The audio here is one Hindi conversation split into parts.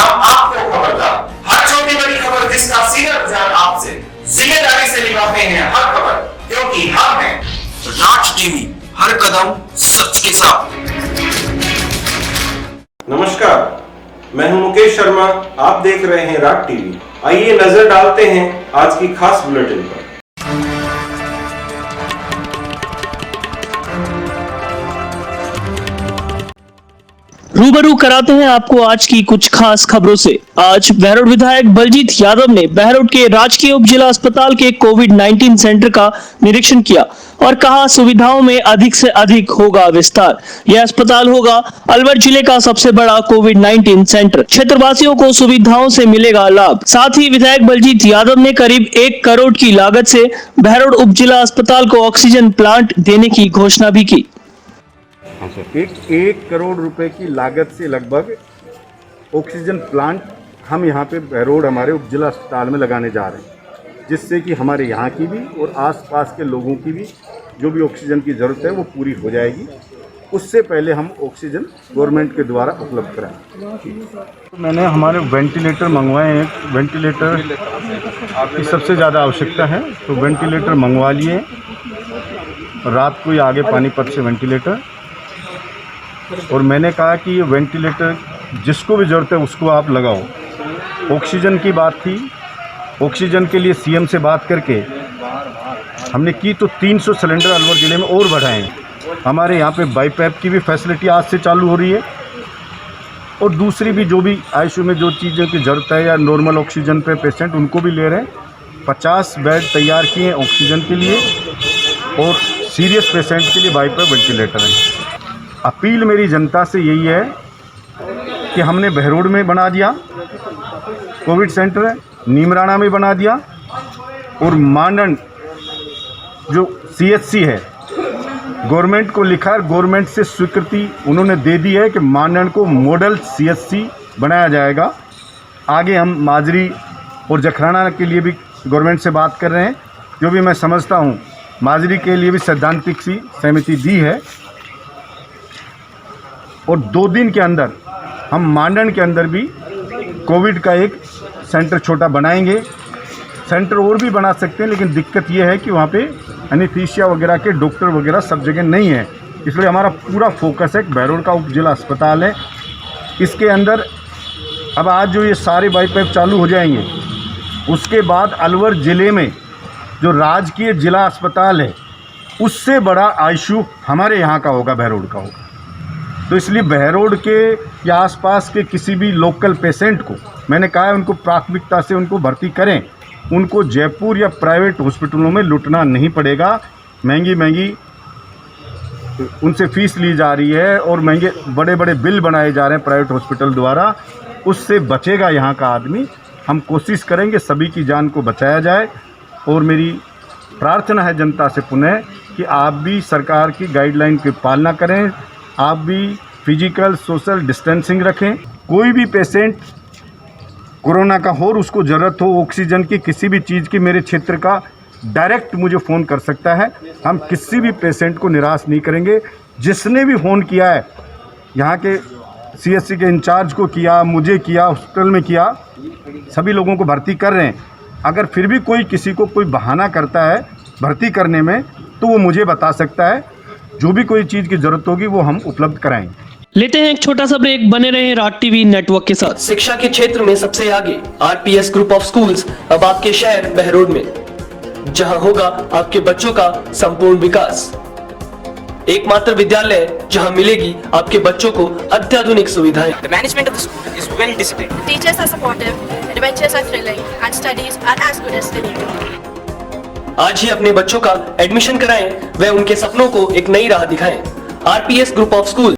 हम आपको खबरदार, हर छोटी बड़ी खबर जिसका सीधा ध्यान आपसे जिम्मेदारी से निभाते हैं हर खबर, क्योंकि हम हैं राज टीवी, हर कदम सच के साथ। नमस्कार, मैं हूं मुकेश शर्मा, आप देख रहे हैं राज टीवी। आइए नजर डालते हैं आज की खास बुलेटिन पर। रूबरू कराते हैं आपको आज की कुछ खास खबरों से। आज बहरोड विधायक बलजीत यादव ने बहरोड के राजकीय उप जिला अस्पताल के कोविड-19 सेंटर का निरीक्षण किया और कहा सुविधाओं में अधिक से अधिक होगा विस्तार। यह अस्पताल होगा अलवर जिले का सबसे बड़ा कोविड-19 सेंटर। क्षेत्रवासियों को सुविधाओं से मिलेगा लाभ। साथ ही विधायक बलजीत यादव ने करीब 1 करोड़ की लागत से बहरोड उप जिला अस्पताल को ऑक्सीजन प्लांट देने की घोषणा भी की। 1 करोड़ रुपए की लागत से लगभग ऑक्सीजन प्लांट हम यहाँ पे बहरोड हमारे उप जिला अस्पताल में लगाने जा रहे हैं, जिससे कि हमारे यहाँ की भी और आसपास के लोगों की भी जो भी ऑक्सीजन की ज़रूरत है वो पूरी हो जाएगी। उससे पहले हम ऑक्सीजन गवर्नमेंट के द्वारा उपलब्ध कराएं। मैंने हमारे वेंटिलेटर मंगवाए हैं। वेंटिलेटर की सबसे ज़्यादा आवश्यकता है, तो वेंटिलेटर मंगवा लिए। रात को ही आगे पानीपत से वेंटिलेटर, और मैंने कहा कि ये वेंटिलेटर जिसको भी ज़रूरत है उसको आप लगाओ। ऑक्सीजन की बात थी, ऑक्सीजन के लिए सीएम से बात करके हमने की, तो 300 सिलेंडर अलवर ज़िले में और बढ़ाएं। हमारे यहाँ पे बाईपैप की भी फैसिलिटी आज से चालू हो रही है, और दूसरी भी जो भी आईसीयू में जो चीज़ों की ज़रूरत है या नॉर्मल ऑक्सीजन पे पेशेंट उनको भी ले रहे हैं। 50 बेड तैयार किए हैं ऑक्सीजन के लिए, और सीरियस पेशेंट के लिए बाईपैप वेंटिलेटर हैं। अपील मेरी जनता से यही है कि हमने बहरोड में बना दिया कोविड सेंटर, नीमराणा में बना दिया, और मांडन जो सीएचसी है गवर्नमेंट को लिखा है, गवर्नमेंट से स्वीकृति उन्होंने दे दी है कि मांडन को मॉडल सीएचसी बनाया जाएगा। आगे हम माजरी और जखराना के लिए भी गवर्नमेंट से बात कर रहे हैं। जो भी मैं समझता हूँ माजरी के लिए भी सैद्धांतिक सी सहमति दी है, और 2 दिन के अंदर हम मांडन के अंदर भी कोविड का एक सेंटर छोटा बनाएंगे। सेंटर और भी बना सकते हैं, लेकिन दिक्कत ये है कि वहाँ पे एनेस्थीसिया वगैरह के डॉक्टर वगैरह सब जगह नहीं है, इसलिए हमारा पूरा फोकस है बहरोड का उप जिला अस्पताल है। इसके अंदर अब आज जो ये सारे बाईपैप चालू हो जाएंगे, उसके बाद अलवर ज़िले में जो राजकीय जिला अस्पताल है उससे बड़ा आईसीयू हमारे यहाँ का होगा, बहरोड का होगा। तो इसलिए बहरोड के या आसपास के किसी भी लोकल पेशेंट को मैंने कहा है उनको प्राथमिकता से उनको भर्ती करें। उनको जयपुर या प्राइवेट हॉस्पिटलों में लुटना नहीं पड़ेगा। महंगी उनसे फ़ीस ली जा रही है, और महंगे बड़े बड़े बिल बनाए जा रहे हैं प्राइवेट हॉस्पिटल द्वारा, उससे बचेगा यहाँ का आदमी। हम कोशिश करेंगे सभी की जान को बचाया जाए, और मेरी प्रार्थना है जनता से पुनः कि आप भी सरकार की गाइडलाइन की पालना करें, आप भी फिजिकल सोशल डिस्टेंसिंग रखें। कोई भी पेशेंट कोरोना का हो और उसको ज़रूरत हो ऑक्सीजन की, किसी भी चीज़ की, मेरे क्षेत्र का, डायरेक्ट मुझे फ़ोन कर सकता है। हम किसी भी पेशेंट को निराश नहीं करेंगे। जिसने भी फ़ोन किया है, यहाँ के सीएचसी के इंचार्ज को किया, मुझे किया, हॉस्पिटल में किया, सभी लोगों को भर्ती कर रहे हैं। अगर फिर भी कोई किसी को कोई बहाना करता है भर्ती करने में, तो वो मुझे बता सकता है। जो भी कोई चीज़ की ज़रूरत होगी वो हम उपलब्ध कराएंगे। लेते हैं एक छोटा सा ब्रेक, बने रहे राज टीवी नेटवर्क के साथ। शिक्षा के क्षेत्र में सबसे आगे आरपीएस ग्रुप ऑफ स्कूल्स अब आपके शहर बहरोड में, जहां होगा आपके बच्चों का संपूर्ण विकास। एकमात्र विद्यालय जहां मिलेगी आपके बच्चों को अत्याधुनिक सुविधाएं। The management of the school is well disciplined. The teachers are supportive, adventures are thrilling, and studies are as good as studying. आज ही अपने बच्चों का एडमिशन कराएं, व उनके सपनों को एक नई राह दिखाएं। RPS group of school.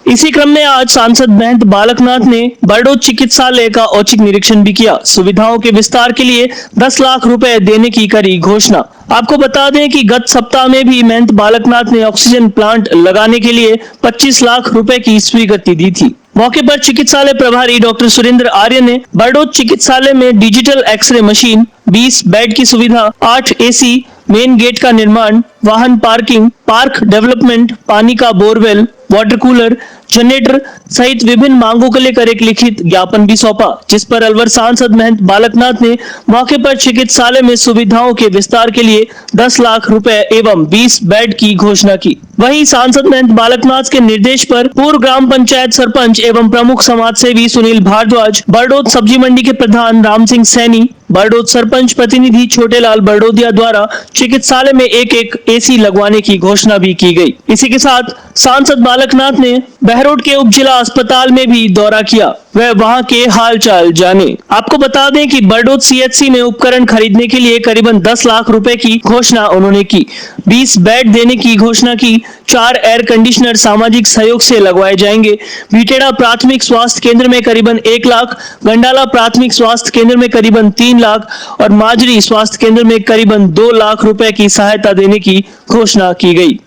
इसी क्रम में आज सांसद महंत बालकनाथ ने बरडोज चिकित्सालय का औचक निरीक्षण भी किया। सुविधाओं के विस्तार के लिए 10 लाख रुपए देने की करी घोषणा। आपको बता दें कि गत सप्ताह में भी महंत बालकनाथ ने ऑक्सीजन प्लांट लगाने के लिए 25 लाख रुपए की स्वीकृति दी थी। मौके पर चिकित्सालय प्रभारी डॉक्टर सुरेंद्र आर्य ने बरडोज चिकित्सालय में डिजिटल एक्सरे मशीन, 20 बेड की सुविधा, 8 एसी, मेन गेट का निर्माण, वाहन पार्किंग, पार्क डेवलपमेंट, पानी का बोरवेल, वाटर कूलर, जनरेटर सहित विभिन्न मांगों को लेकर एक लिखित ज्ञापन भी सौंपा, जिस पर अलवर सांसद महंत बालकनाथ ने मौके पर चिकित्सालय में सुविधाओं के विस्तार के लिए 10 लाख रुपए एवं 20 बेड की घोषणा की। वहीं सांसद महंत बालकनाथ के निर्देश पर पूर्व ग्राम पंचायत सरपंच एवं प्रमुख समाज सेवी सुनील भारद्वाज, बरडोत सब्जी मंडी के प्रधान राम सिंह सैनी, बरडोत सरपंच प्रतिनिधि छोटेलाल बरडोदिया द्वारा चिकित्सालय में एक एसी लगवाने की घोषणा भी की गई। इसी के साथ सांसद बालकनाथ ने बहरोड के उप जिला अस्पताल में भी दौरा किया, वह वहां के हालचाल जाने। आपको बता दें कि बरडोत सीएचसी में उपकरण खरीदने के लिए करीबन 10 लाख रुपए की घोषणा उन्होंने की, 20 बेड देने की घोषणा की, 4 एयर कंडीशनर सामाजिक सहयोग से लगवाए जाएंगे। बीटेड़ा प्राथमिक स्वास्थ्य केंद्र में करीबन 1 लाख, गंडाला प्राथमिक स्वास्थ्य केंद्र में करीबन 3 लाख और माजरी स्वास्थ्य केंद्र में करीबन 2 लाख रुपए की सहायता देने की घोषणा की गई।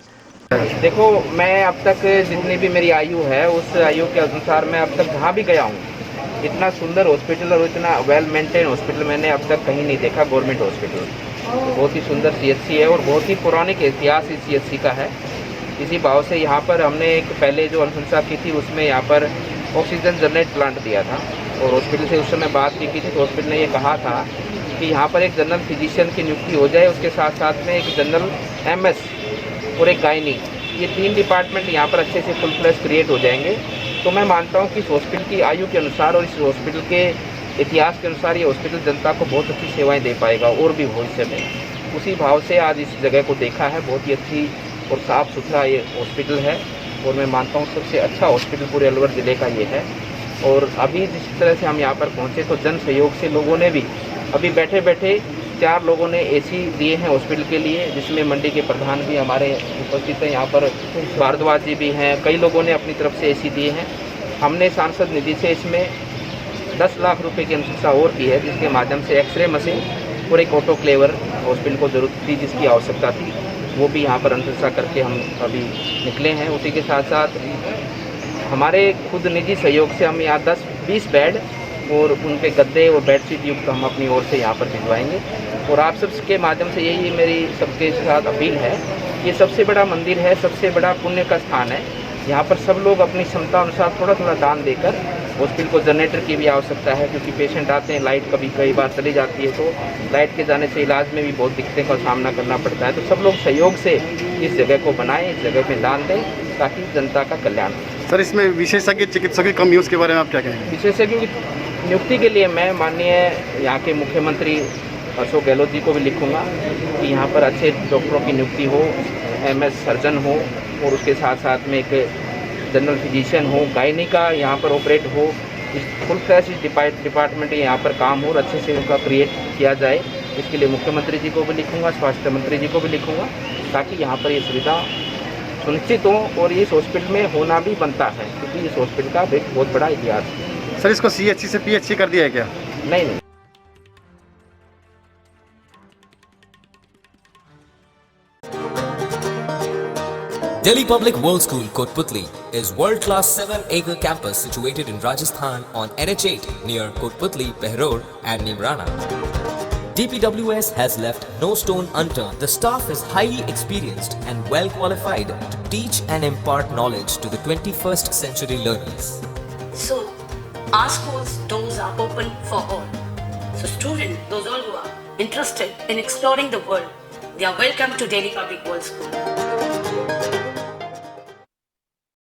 देखो, मैं अब तक जितनी भी मेरी आयु है उस आयु के अनुसार मैं अब तक जहाँ भी गया हूँ, इतना सुंदर हॉस्पिटल और इतना वेल मेंटेन हॉस्पिटल मैंने अब तक कहीं नहीं देखा। गवर्नमेंट हॉस्पिटल बहुत ही सुंदर सीएचसी है और बहुत ही पुराने के इतिहास इस सीएचसी का है। इसी भाव से यहाँ पर हमने एक पहले जो अनुशंसा की थी उसमें यहाँ पर ऑक्सीजन जनरेट प्लांट दिया था और हॉस्पिटल से उस समय बात की थी तो हॉस्पिटल ने ये कहा था कि यहाँ पर एक जनरल फिजिशियन की नियुक्ति हो जाए, उसके साथ साथ में एक जनरल एमएस और एक गायनी, ये 3 डिपार्टमेंट यहाँ पर अच्छे से फुल फ्लैश क्रिएट हो जाएंगे। तो मैं मानता हूँ कि इस हॉस्पिटल की आयु के अनुसार और इस हॉस्पिटल के इतिहास के अनुसार ये हॉस्पिटल जनता को बहुत अच्छी सेवाएं दे पाएगा और भी भविष्य में। उसी भाव से आज इस जगह को देखा है, बहुत ही अच्छी और साफ़ सुथरा ये हॉस्पिटल है और मैं मानता हूँ सबसे अच्छा हॉस्पिटल पूरे अलवर ज़िले का ये है। और अभी जिस तरह से हम यहाँ पर पहुँचे तो जन सहयोग से लोगों ने भी अभी बैठे बैठे 4 लोगों ने एसी दिए हैं हॉस्पिटल के लिए, जिसमें मंडी के प्रधान भी हमारे उपस्थित हैं, यहाँ पर भारद्वाज जी भी हैं, कई लोगों ने अपनी तरफ से एसी दिए हैं। हमने सांसद निधि से इसमें 10 लाख रुपए की अनुशंसा और की है, जिसके माध्यम से एक्सरे मशीन और एक ऑटोक्लेवर हॉस्पिटल को जरूरत थी, जिसकी आवश्यकता थी, वो भी यहाँ पर अनुशंसा करके हम अभी निकले हैं। उसी के साथ साथ हमारे खुद निजी सहयोग से हम यहाँ 10-20 बेड और उनके गद्दे और बेडशीट युक्त हम अपनी ओर से यहाँ पर भिजवाएंगे। और आप सबके माध्यम से यही मेरी सबके साथ अपील है, ये सबसे बड़ा मंदिर है, सबसे बड़ा पुण्य का स्थान है। यहाँ पर सब लोग अपनी क्षमता अनुसार थोड़ा थोड़ा दान देकर, हॉस्पिटल को जनरेटर की भी आवश्यकता है क्योंकि पेशेंट आते हैं, लाइट कई बार चली जाती है, तो लाइट के जाने से इलाज में भी बहुत दिक्कतें का सामना करना पड़ता है। तो सब लोग सहयोग से इस जगह को बनाएं, इस जगह में दान दें ताकि जनता का कल्याण हो। सर, इसमें विशेषज्ञ चिकित्सकों की कमी, उसके बारे में आप क्या कहेंगे? विशेषज्ञों की नियुक्ति के लिए मैं माननीय यहाँ के मुख्यमंत्री अशोक गहलोत जी को भी लिखूँगा कि यहाँ पर अच्छे डॉक्टरों की नियुक्ति हो, एमएस सर्जन हो और उसके साथ साथ में एक जनरल फिजिशियन हो, गायनी का यहाँ पर ऑपरेट हो, इस फुल फ्लैश डिपार्टमेंट यहाँ पर काम हो और अच्छे से उनका क्रिएट किया जाए। इसके लिए मुख्यमंत्री जी को भी लिखूँगा, स्वास्थ्य मंत्री जी को भी लिखूँगा ताकि यहाँ पर ये सुविधा सुनिश्चित हो और इस हॉस्पिटल में होना भी बनता है क्योंकि इस हॉस्पिटल का एक बहुत बड़ा इतिहास है। सर, इसको सीएचसी से पीएचसी कर दिया है क्या? नहीं। Delhi Public World School, Kotputli, is world-class 7-acre campus situated in Rajasthan on NH8 near Kotputli, Behror and Nimrana. DPWS has left no stone unturned. The staff is highly experienced and well qualified to teach and impart knowledge to the 21st century learners. So, our school's doors are open for all. So students, those all who are interested in exploring the world, they are welcome to Delhi Public World School.